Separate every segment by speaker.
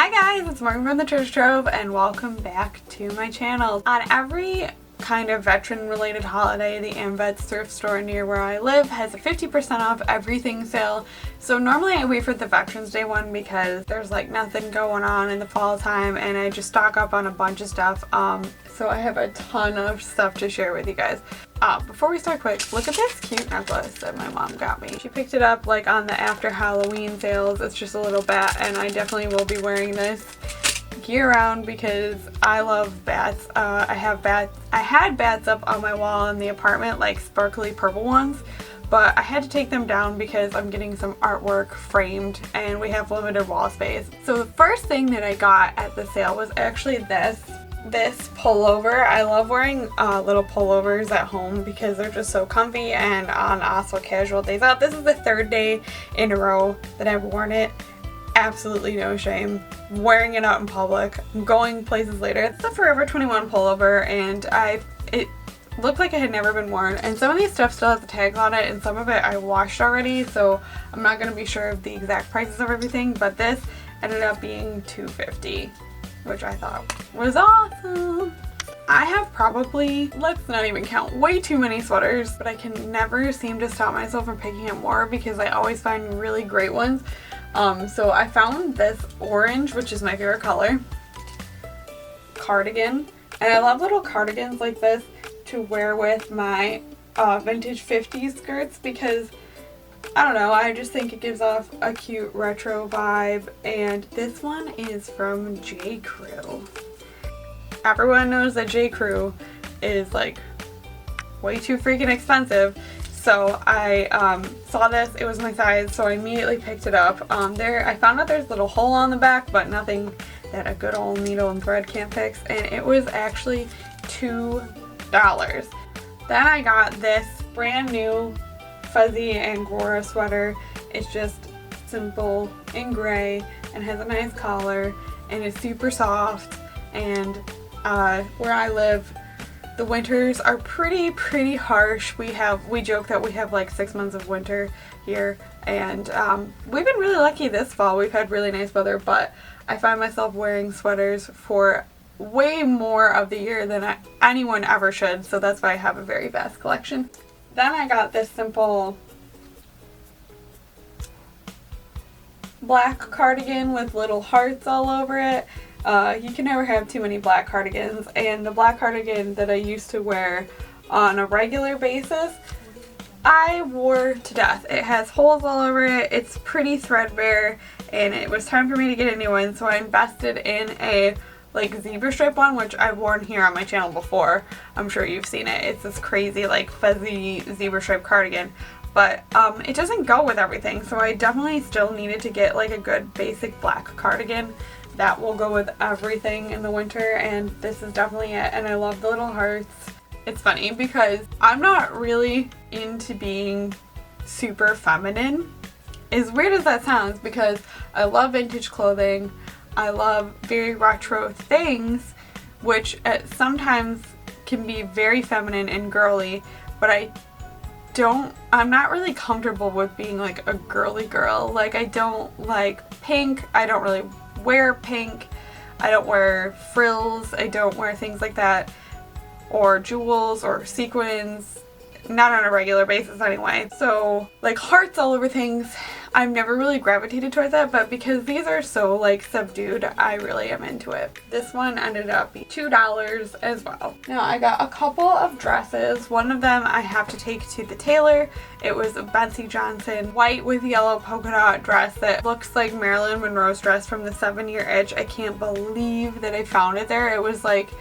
Speaker 1: Hi guys, it's Morgan from the Treasure Trove and welcome back to my channel. On every kind of veteran related holiday, the Amvet thrift store near where I live has a 50% off everything sale. So normally I wait for the Veterans Day one because there's like nothing going on in the fall time and I just stock up on a bunch of stuff. So I have a ton of stuff to share with you guys. Before we start quick, look at this cute necklace that my mom got me. She picked it up like on the after Halloween sales. It's just a little bat and I definitely will be wearing this year round because I love bats. I had bats up on my wall in the apartment, like sparkly purple ones, but I had to take them down because I'm getting some artwork framed and we have limited wall space. So the first thing that I got at the sale was actually this pullover. I love wearing little pullovers at home because they're just so comfy and on also casual days out. This is the third day in a row that I've worn it. Absolutely no shame wearing it out in public. I'm going places later. It's a Forever 21 pullover and it looked like it had never been worn, and some of these stuff still has the tags on it and some of it I washed already, so I'm not going to be sure of the exact prices of everything, but this ended up being $2.50, which I thought was awesome. I have probably, let's not even count, way too many sweaters, but I can never seem to stop myself from picking up more because I always find really great ones. So I found this orange, which is my favorite color, cardigan, and I love little cardigans like this to wear with my vintage 50s skirts because, I don't know, I just think it gives off a cute retro vibe. And this one is from J. Crew. Everyone knows that J. Crew is like way too freaking expensive. So I saw this, it was my size, so I immediately picked it up. I found out there's a little hole on the back, but nothing that a good old needle and thread can't fix, and it was actually $2. Then I got this brand new fuzzy Angora sweater. It's just simple in gray and has a nice collar and it's super soft, and where I live, the winters are pretty harsh. We joke that we have like 6 months of winter here, and we've been really lucky this fall. We've had really nice weather, but I find myself wearing sweaters for way more of the year than anyone ever should, so that's why I have a very vast collection. Then I got this simple black cardigan with little hearts all over it. You can never have too many black cardigans, and the black cardigan that I used to wear on a regular basis, I wore to death. It has holes all over it, it's pretty threadbare, and it was time for me to get a new one, so I invested in a like zebra stripe one, which I've worn here on my channel before. I'm sure you've seen it. It's this crazy like fuzzy zebra stripe cardigan, but it doesn't go with everything, so I definitely still needed to get like a good basic black cardigan that will go with everything in the winter, and this is definitely it. And I love the little hearts. It's funny because I'm not really into being super feminine, as weird as that sounds, because I love vintage clothing, I love very retro things, which sometimes can be very feminine and girly, but I'm not really comfortable with being like a girly girl. Like, I don't like pink, I don't really wear pink, I don't wear frills, I don't wear things like that, or jewels or sequins, not on a regular basis anyway. So like hearts all over things, I've never really gravitated towards that, but because these are so like subdued, I really am into it. This one ended up being $2 as well. Now I got a couple of dresses. One of them I have to take to the tailor. It was a Betsy Johnson white with yellow polka dot dress that looks like Marilyn Monroe's dress from the 7-Year Itch. I can't believe that I found it there. It was like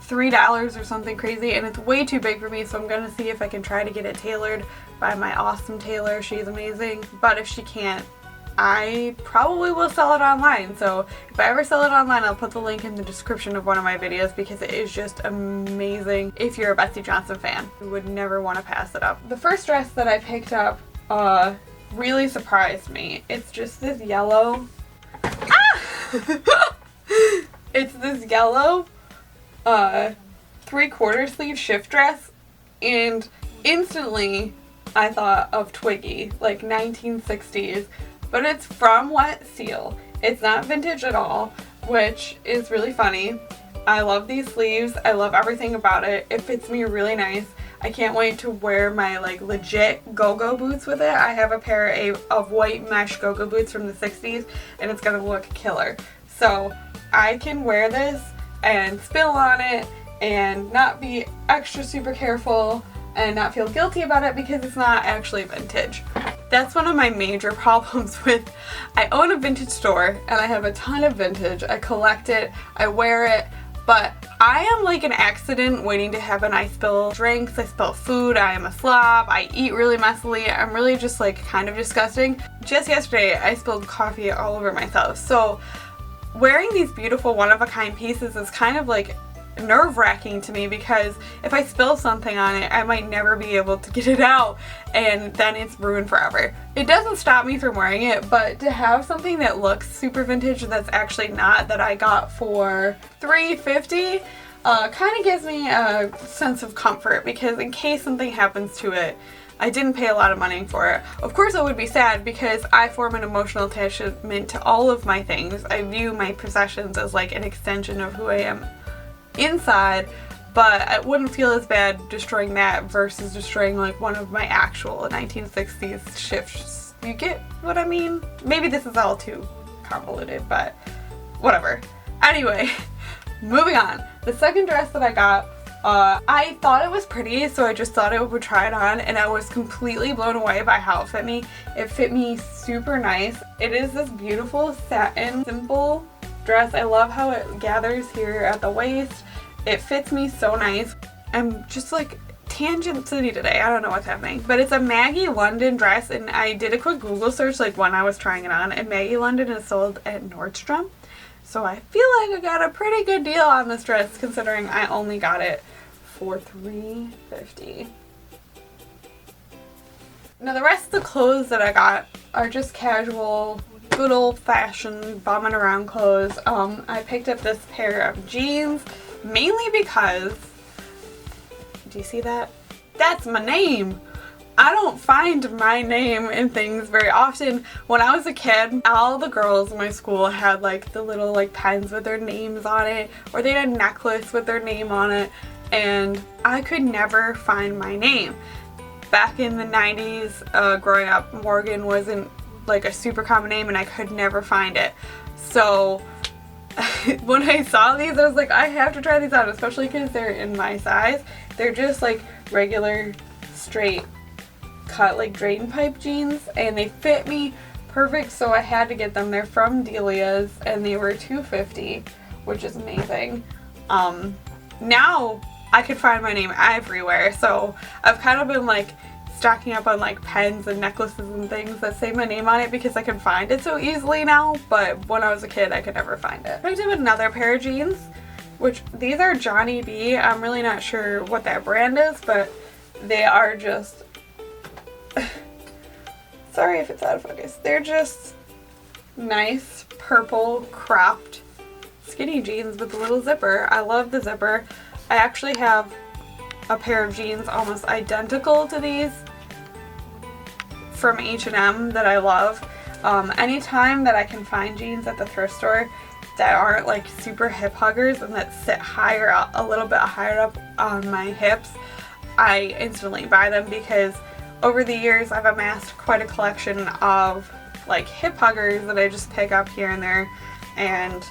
Speaker 1: $3 or something crazy, and it's way too big for me, so I'm gonna see if I can try to get it tailored by my awesome tailor. She's amazing, but if she can't, I probably will sell it online. So if I ever sell it online, I'll put the link in the description of one of my videos because it is just amazing. If you're a Betsy Johnson fan, you would never want to pass it up. The first dress that I picked up really surprised me. It's just this yellow it's this yellow 3/4 sleeve shift dress, and instantly I thought of Twiggy, like 1960s, but it's from Wet Seal. It's not vintage at all. which is really funny. I love these sleeves. I love everything about it. It fits me really nice. I can't wait to wear my like legit go-go boots with it. I have a pair of white mesh go-go boots from the 60s and it's gonna look killer. So I can wear this and spill on it and not be extra super careful and not feel guilty about it because it's not actually vintage. That's one of my major problems with, I own a vintage store and I have a ton of vintage. I collect it, I wear it, but I am like an accident waiting to happen. I spill drinks, I spill food, I am a slob, I eat really messily, I'm really just like kind of disgusting. Just yesterday I spilled coffee all over myself. So wearing these beautiful one-of-a-kind pieces is kind of like nerve-wracking to me because if I spill something on it, I might never be able to get it out and then it's ruined forever. It doesn't stop me from wearing it, but to have something that looks super vintage that's actually not, that I got for $3.50, kind of gives me a sense of comfort because in case something happens to it, I didn't pay a lot of money for it. Of course I would be sad because I form an emotional attachment to all of my things. I view my possessions as like an extension of who I am inside, but I wouldn't feel as bad destroying that versus destroying like one of my actual 1960s shifts. You get what I mean? Maybe this is all too convoluted, but whatever. Anyway, moving on. The second dress that I got, I thought it was pretty, so I just thought I would try it on, and I was completely blown away by how it fit me. It fit me super nice. It is this beautiful satin, simple dress. I love how it gathers here at the waist. It fits me so nice. I'm just like tangent city today. I don't know what's happening. But it's a Maggie London dress, and I did a quick Google search like when I was trying it on, and Maggie London is sold at Nordstrom. So I feel like I got a pretty good deal on this dress considering I only got it for $3.50. Now the rest of the clothes that I got are just casual, good old-fashioned bumming around clothes. I picked up this pair of jeans mainly because, do you see that? That's my name. I don't find my name in things very often. When I was a kid, all the girls in my school had like the little like pens with their names on it, or they had a necklace with their name on it, and I could never find my name. Back in the 90s, growing up, Morgan wasn't like a super common name and I could never find it. So when I saw these, I was like, I have to try these out, especially because they're in my size. They're just like regular straight cut like drain pipe jeans and they fit me perfect, so I had to get them. They're from Delia's and they were $2.50, which is amazing. Now I could find my name everywhere, so I've kind of been like stocking up on like pens and necklaces and things that say my name on it because I can find it so easily now, but when I was a kid I could never find it. I picked up another pair of jeans, which these are Johnny B. I'm really not sure what that brand is, but they are just sorry if it's out of focus. They're just nice purple cropped skinny jeans with a little zipper. I love the zipper. I actually have a pair of jeans almost identical to these from H&M that I love. Anytime that I can find jeans at the thrift store that aren't like super hip huggers and that sit higher up, a little bit higher up on my hips, I instantly buy them because over the years I've amassed quite a collection of like hip huggers that I just pick up here and there, and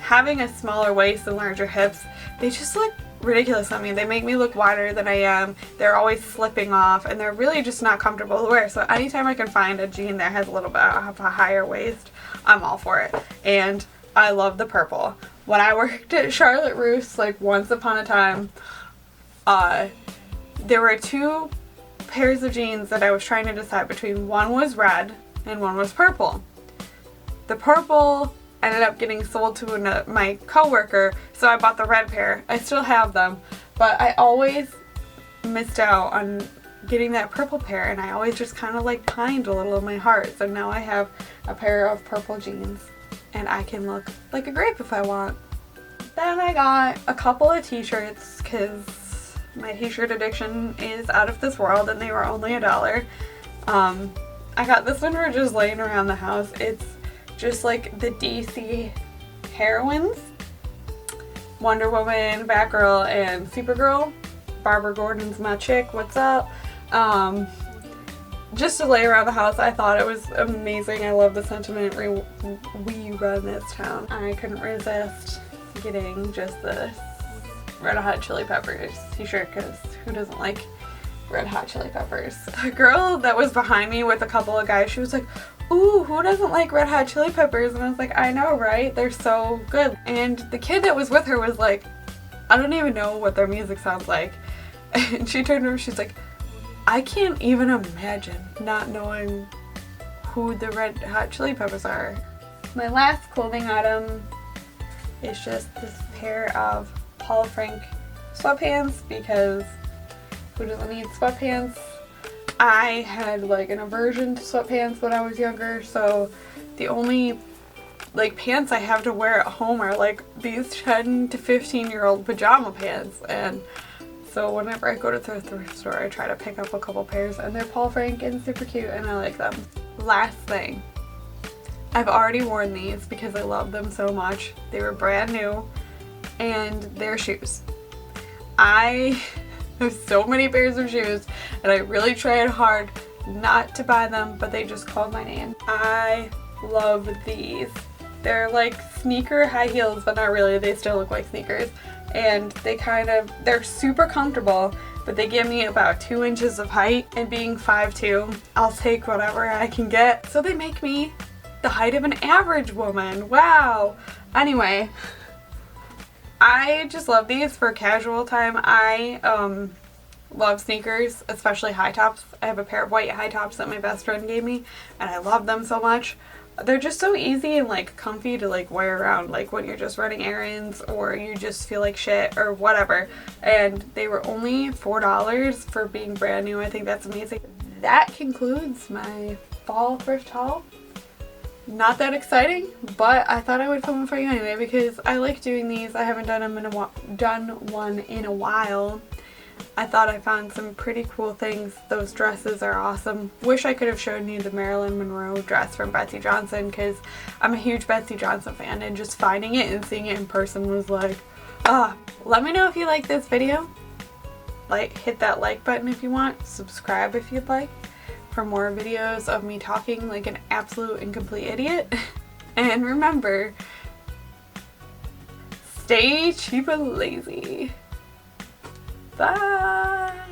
Speaker 1: having a smaller waist and larger hips, they just look ridiculous on me. They make me look wider than I am. They're always slipping off and they're really just not comfortable to wear. So anytime I can find a jean that has a little bit of a higher waist, I'm all for it. And I love the purple. When I worked at Charlotte Russe, like once upon a time, there were two pairs of jeans that I was trying to decide between. One was red and one was purple. The purple ended up getting sold to my coworker, so I bought the red pair. I still have them, but I always missed out on getting that purple pair, and I always just kind of like pined a little in my heart. So now I have a pair of purple jeans, and I can look like a grape if I want. Then I got a couple of t-shirts because my t-shirt addiction is out of this world, and they were only $1. I got this one for just laying around the house. It's just like the DC heroines. Wonder Woman, Batgirl, and Supergirl. Barbara Gordon's my chick, what's up? Just to lay around the house, I thought it was amazing. I love the sentiment we run this town. I couldn't resist getting just the Red Hot Chili Peppers t-shirt, because who doesn't like Red Hot Chili Peppers? A girl that was behind me with a couple of guys, she was like, ooh, who doesn't like Red Hot Chili Peppers? And I was like, I know, right? They're so good. And the kid that was with her was like, I don't even know what their music sounds like. And she turned over, she's like, I can't even imagine not knowing who the Red Hot Chili Peppers are. My last clothing item is just this pair of Paul Frank sweatpants, because who doesn't need sweatpants? I had like an aversion to sweatpants when I was younger, so the only like pants I have to wear at home are like these 10 to 15-year-old pajama pants, and so whenever I go to the thrift store, I try to pick up a couple pairs, and they're Paul Frank and super cute, and I like them. Last thing, I've already worn these because I love them so much. They were brand new, and they're shoes. I have so many pairs of shoes, and I really tried hard not to buy them, but they just called my name. I love these. They're like sneaker high heels, but not really. They still look like sneakers. And they're super comfortable, but they give me about 2 inches of height, and being 5'2", I'll take whatever I can get. So they make me the height of an average woman. Wow. Anyway, I just love these for casual time. I love sneakers, especially high tops. I have a pair of white high tops that my best friend gave me, and I love them so much. They're just so easy and like comfy to like wear around, like when you're just running errands or you just feel like shit or whatever. And they were only $4 for being brand new. I think that's amazing. That concludes my fall thrift haul. Not that exciting, but I thought I would film for you anyway because I like doing these. I haven't done one in a while. I thought I found some pretty cool things. Those dresses are awesome. Wish I could have shown you the Marilyn Monroe dress from Betsey Johnson, because I'm a huge Betsey Johnson fan, and just finding it and seeing it in person was like, ah. Let me know if you like this video. Hit that like button if you want. Subscribe if you'd like for more videos of me talking like an absolute and complete idiot. And remember, stay cheap and lazy. Bye!